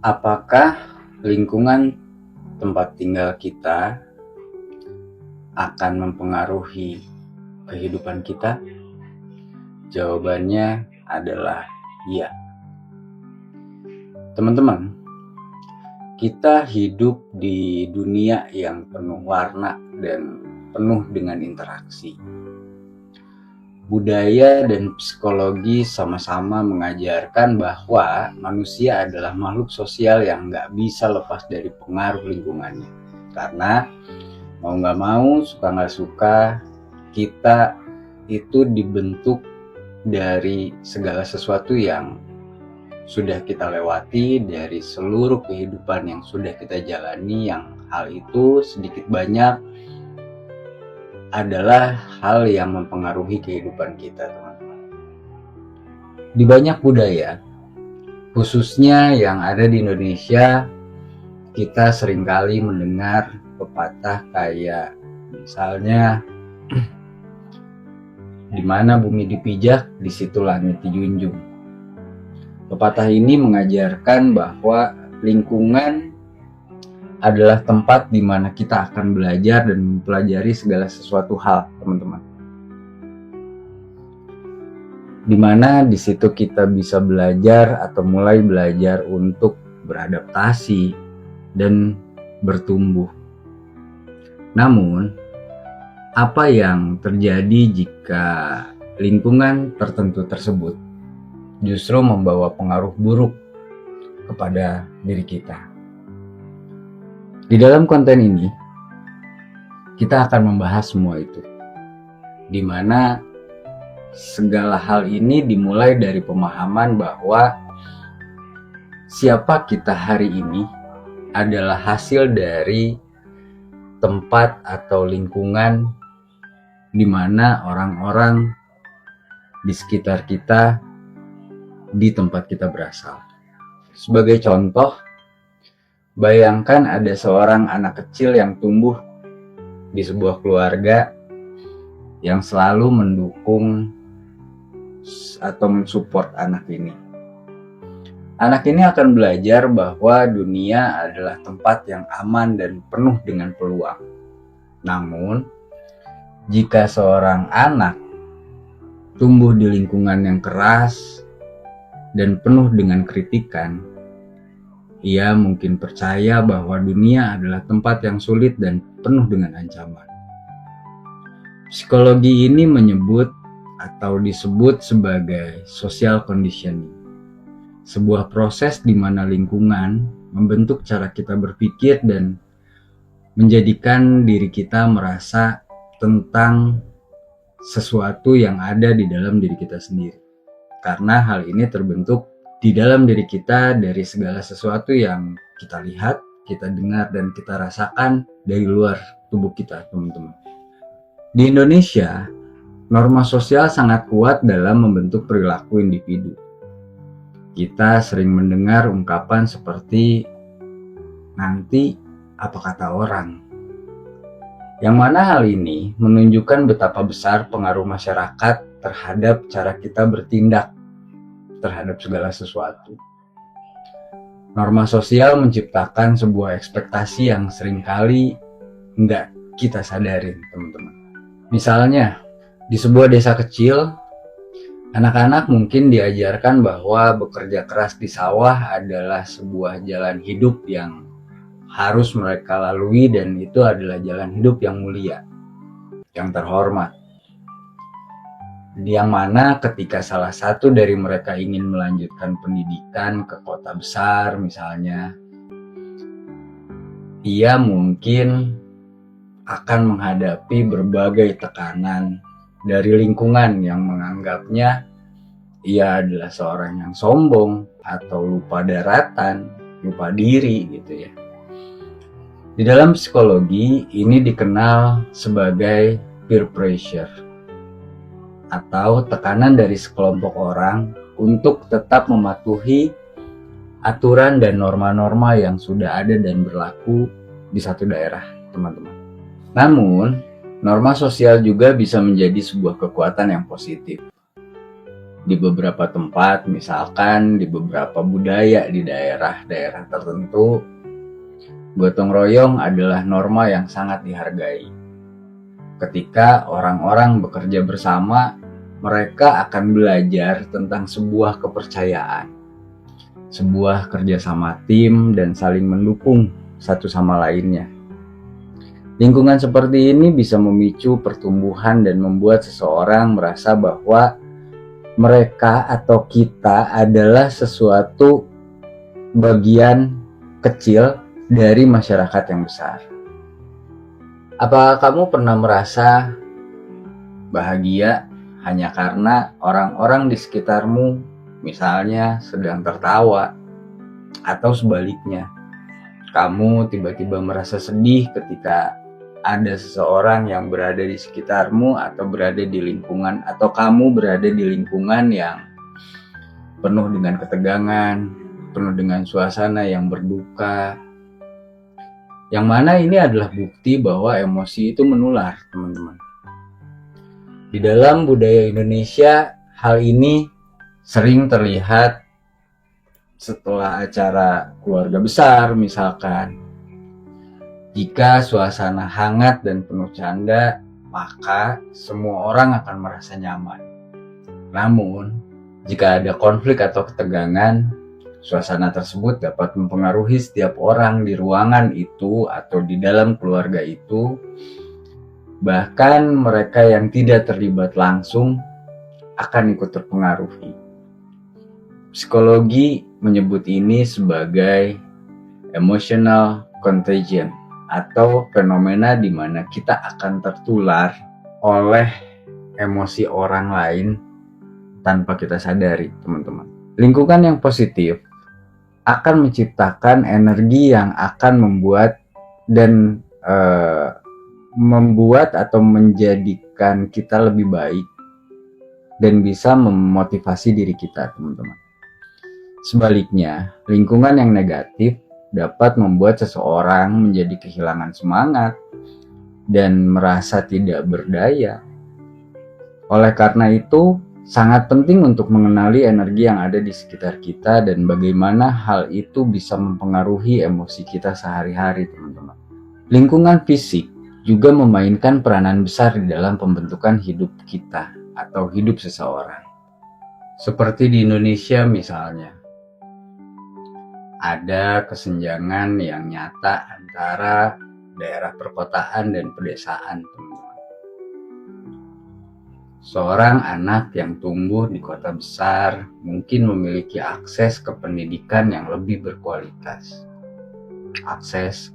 Apakah lingkungan tempat tinggal kita akan mempengaruhi kehidupan kita? Jawabannya adalah iya. Teman-teman, kita hidup di dunia yang penuh warna dan penuh dengan interaksi. Budaya dan psikologi sama-sama mengajarkan bahwa manusia adalah makhluk sosial yang nggak bisa lepas dari pengaruh lingkungannya. Karena mau nggak mau, suka nggak suka, kita itu dibentuk dari segala sesuatu yang sudah kita lewati, dari seluruh kehidupan yang sudah kita jalani, yang hal itu sedikit banyak adalah hal yang mempengaruhi kehidupan kita, teman-teman. Di banyak budaya, khususnya yang ada di Indonesia, kita seringkali mendengar pepatah kayak misalnya di mana bumi dipijak, di situ langit dijunjung. Pepatah ini mengajarkan bahwa lingkungan adalah tempat di mana kita akan belajar dan mempelajari segala sesuatu hal, teman-teman. Di mana di situ kita bisa belajar atau mulai belajar untuk beradaptasi dan bertumbuh. Namun, apa yang terjadi jika lingkungan tertentu tersebut justru membawa pengaruh buruk kepada diri kita? Di dalam konten ini, kita akan membahas semua itu, di mana segala hal ini dimulai dari pemahaman bahwa siapa kita hari ini adalah hasil dari tempat atau lingkungan di mana orang-orang di sekitar kita, di tempat kita berasal. Sebagai contoh, bayangkan ada seorang anak kecil yang tumbuh di sebuah keluarga yang selalu mendukung atau mensupport anak ini. Anak ini akan belajar bahwa dunia adalah tempat yang aman dan penuh dengan peluang. Namun, jika seorang anak tumbuh di lingkungan yang keras dan penuh dengan kritikan, ia mungkin percaya bahwa dunia adalah tempat yang sulit dan penuh dengan ancaman. Psikologi ini menyebut atau disebut sebagai social conditioning, sebuah proses di mana lingkungan membentuk cara kita berpikir dan menjadikan diri kita merasa tentang sesuatu yang ada di dalam diri kita sendiri. Karena hal ini terbentuk di dalam diri kita dari segala sesuatu yang kita lihat, kita dengar, dan kita rasakan dari luar tubuh kita, teman-teman. Di Indonesia, norma sosial sangat kuat dalam membentuk perilaku individu. Kita sering mendengar ungkapan seperti, nanti apa kata orang? Yang mana hal ini menunjukkan betapa besar pengaruh masyarakat terhadap cara kita bertindak terhadap segala sesuatu. Norma sosial menciptakan sebuah ekspektasi yang seringkali nggak kita sadarin, teman-teman. Misalnya, di sebuah desa kecil, anak-anak mungkin diajarkan bahwa bekerja keras di sawah adalah sebuah jalan hidup yang harus mereka lalui dan itu adalah jalan hidup yang mulia, yang terhormat. Yang mana ketika salah satu dari mereka ingin melanjutkan pendidikan ke kota besar misalnya, ia mungkin akan menghadapi berbagai tekanan dari lingkungan yang menganggapnya ia adalah seorang yang sombong atau lupa daratan, lupa diri gitu ya. Di dalam psikologi ini dikenal sebagai peer pressure, atau tekanan dari sekelompok orang untuk tetap mematuhi aturan dan norma-norma yang sudah ada dan berlaku di satu daerah, teman-teman. Namun, norma sosial juga bisa menjadi sebuah kekuatan yang positif. Di beberapa tempat, misalkan di beberapa budaya di daerah-daerah tertentu, gotong royong adalah norma yang sangat dihargai. Ketika orang-orang bekerja bersama, mereka akan belajar tentang sebuah kepercayaan, sebuah kerjasama tim, dan saling mendukung satu sama lainnya. Lingkungan seperti ini bisa memicu pertumbuhan dan membuat seseorang merasa bahwa mereka atau kita adalah sesuatu bagian kecil dari masyarakat yang besar. Apa kamu pernah merasa bahagia hanya karena orang-orang di sekitarmu misalnya sedang tertawa, atau sebaliknya, kamu tiba-tiba merasa sedih ketika ada seseorang yang berada di sekitarmu atau berada di lingkungan, atau kamu berada di lingkungan yang penuh dengan ketegangan, penuh dengan suasana yang berduka. Yang mana ini adalah bukti bahwa emosi itu menular, teman-teman. Di dalam budaya Indonesia, hal ini sering terlihat setelah acara keluarga besar misalkan. Jika suasana hangat dan penuh canda, maka semua orang akan merasa nyaman. Namun, jika ada konflik atau ketegangan, suasana tersebut dapat mempengaruhi setiap orang di ruangan itu atau di dalam keluarga itu. Bahkan mereka yang tidak terlibat langsung akan ikut terpengaruhi. Psikologi menyebut ini sebagai emotional contagion, atau fenomena di mana kita akan tertular oleh emosi orang lain tanpa kita sadari, teman-teman. Lingkungan yang positif akan menciptakan energi yang akan membuat atau menjadikan kita lebih baik dan bisa memotivasi diri kita, teman-teman. Sebaliknya, lingkungan yang negatif dapat membuat seseorang menjadi kehilangan semangat dan merasa tidak berdaya. Oleh karena itu, sangat penting untuk mengenali energi yang ada di sekitar kita dan bagaimana hal itu bisa mempengaruhi emosi kita sehari-hari, teman-teman. Lingkungan fisik juga memainkan peranan besar di dalam pembentukan hidup kita atau hidup seseorang. Seperti di Indonesia misalnya, ada kesenjangan yang nyata antara daerah perkotaan dan pedesaan, teman-teman. Seorang anak yang tumbuh di kota besar mungkin memiliki akses ke pendidikan yang lebih berkualitas, akses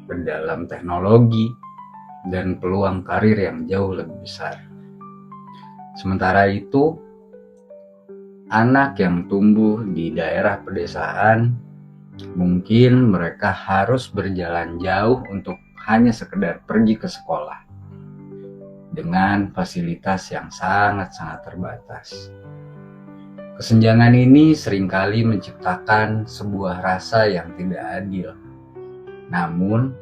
ke dalam teknologi, dan peluang karir yang jauh lebih besar. Sementara itu, anak yang tumbuh di daerah pedesaan mungkin mereka harus berjalan jauh untuk hanya sekedar pergi ke sekolah dengan fasilitas yang sangat-sangat terbatas. Kesenjangan ini seringkali menciptakan sebuah rasa yang tidak adil. Namun,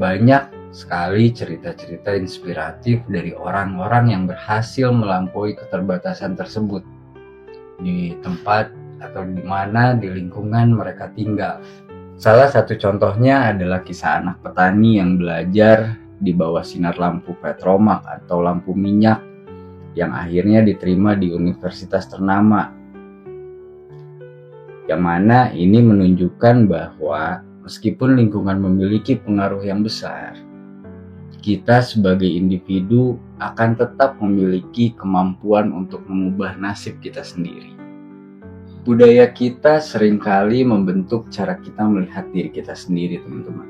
banyak sekali cerita-cerita inspiratif dari orang-orang yang berhasil melampaui keterbatasan tersebut di tempat atau di mana di lingkungan mereka tinggal. Salah satu contohnya adalah kisah anak petani yang belajar di bawah sinar lampu petromak atau lampu minyak yang akhirnya diterima di universitas ternama. Yang mana ini menunjukkan bahwa meskipun lingkungan memiliki pengaruh yang besar, kita sebagai individu akan tetap memiliki kemampuan untuk mengubah nasib kita sendiri. Budaya kita seringkali membentuk cara kita melihat diri kita sendiri, teman-teman.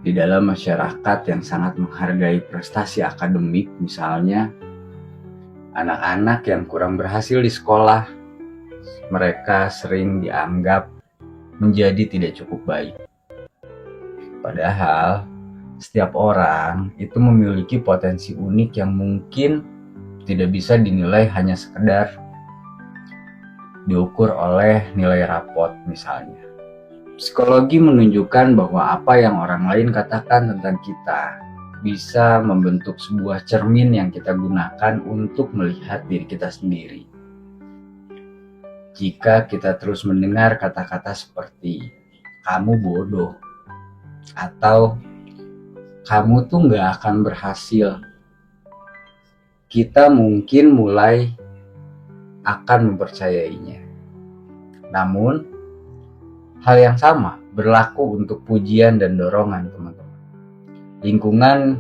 Di dalam masyarakat yang sangat menghargai prestasi akademik, misalnya, anak-anak yang kurang berhasil di sekolah, mereka sering dianggap menjadi tidak cukup baik. Padahal, setiap orang itu memiliki potensi unik yang mungkin tidak bisa dinilai hanya sekedar diukur oleh nilai rapot misalnya. Psikologi menunjukkan bahwa apa yang orang lain katakan tentang kita bisa membentuk sebuah cermin yang kita gunakan untuk melihat diri kita sendiri. Jika kita terus mendengar kata-kata seperti kamu bodoh atau kamu tuh nggak akan berhasil, kita mungkin mulai akan mempercayainya. Namun, hal yang sama berlaku untuk pujian dan dorongan, teman-teman. Lingkungan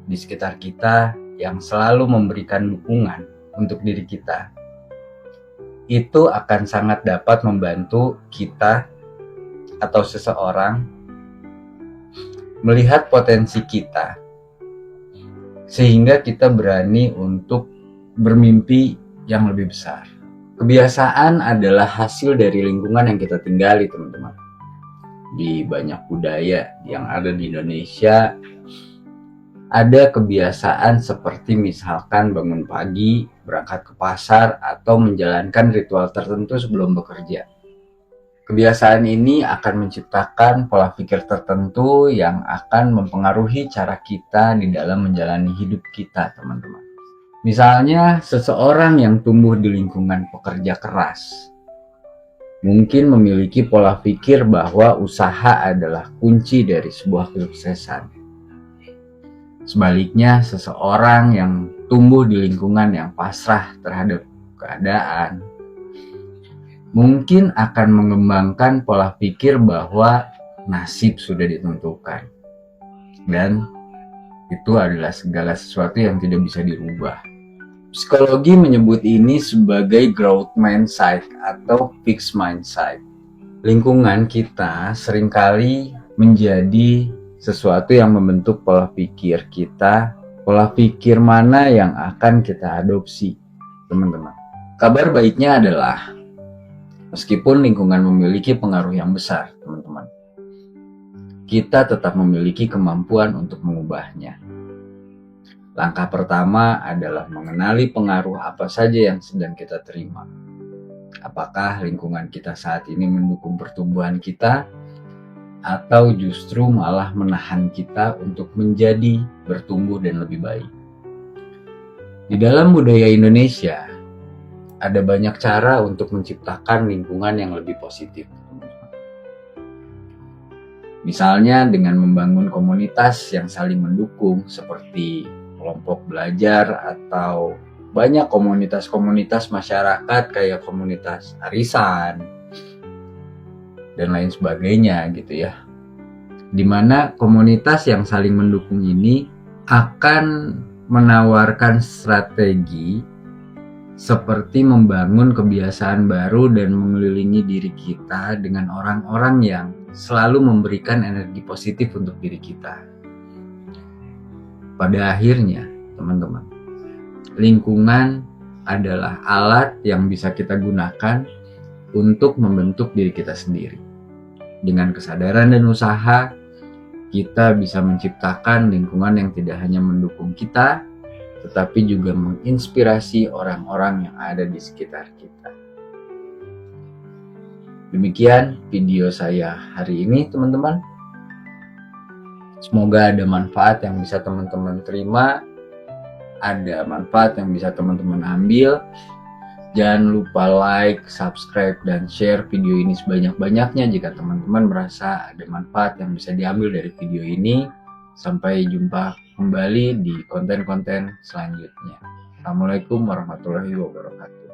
di sekitar kita yang selalu memberikan dukungan untuk diri kita, itu akan sangat dapat membantu kita atau seseorang melihat potensi kita, sehingga kita berani untuk bermimpi yang lebih besar. Kebiasaan adalah hasil dari lingkungan yang kita tinggali, teman-teman. Di banyak budaya yang ada di Indonesia, ada kebiasaan seperti misalkan bangun pagi, berangkat ke pasar, atau menjalankan ritual tertentu sebelum bekerja. Kebiasaan ini akan menciptakan pola pikir tertentu yang akan mempengaruhi cara kita di dalam menjalani hidup kita, teman-teman. Misalnya, seseorang yang tumbuh di lingkungan pekerja keras mungkin memiliki pola pikir bahwa usaha adalah kunci dari sebuah kesuksesan. Sebaliknya, seseorang yang tumbuh di lingkungan yang pasrah terhadap keadaan mungkin akan mengembangkan pola pikir bahwa nasib sudah ditentukan dan itu adalah segala sesuatu yang tidak bisa dirubah. Psikologi menyebut ini sebagai growth mindset atau fixed mindset. Lingkungan kita seringkali menjadi sesuatu yang membentuk pola pikir kita, pola pikir mana yang akan kita adopsi, teman-teman. Kabar baiknya adalah, meskipun lingkungan memiliki pengaruh yang besar, teman-teman, kita tetap memiliki kemampuan untuk mengubahnya. Langkah pertama adalah mengenali pengaruh apa saja yang sedang kita terima. Apakah lingkungan kita saat ini mendukung pertumbuhan kita, atau justru malah menahan kita untuk menjadi bertumbuh dan lebih baik. Di dalam budaya Indonesia, ada banyak cara untuk menciptakan lingkungan yang lebih positif. Misalnya dengan membangun komunitas yang saling mendukung seperti kelompok belajar atau banyak komunitas-komunitas masyarakat kayak komunitas arisan dan lain sebagainya gitu ya. Dimana komunitas yang saling mendukung ini akan menawarkan strategi seperti membangun kebiasaan baru dan mengelilingi diri kita dengan orang-orang yang selalu memberikan energi positif untuk diri kita. Pada akhirnya, teman-teman, lingkungan adalah alat yang bisa kita gunakan untuk membentuk diri kita sendiri. Dengan kesadaran dan usaha, kita bisa menciptakan lingkungan yang tidak hanya mendukung kita, tetapi juga menginspirasi orang-orang yang ada di sekitar kita. Demikian video saya hari ini, teman-teman. Semoga ada manfaat yang bisa teman-teman terima, ada manfaat yang bisa teman-teman ambil. Jangan lupa like, subscribe, dan share video ini sebanyak-banyaknya jika teman-teman merasa ada manfaat yang bisa diambil dari video ini. Sampai jumpa kembali di konten-konten selanjutnya. Assalamualaikum warahmatullahi wabarakatuh.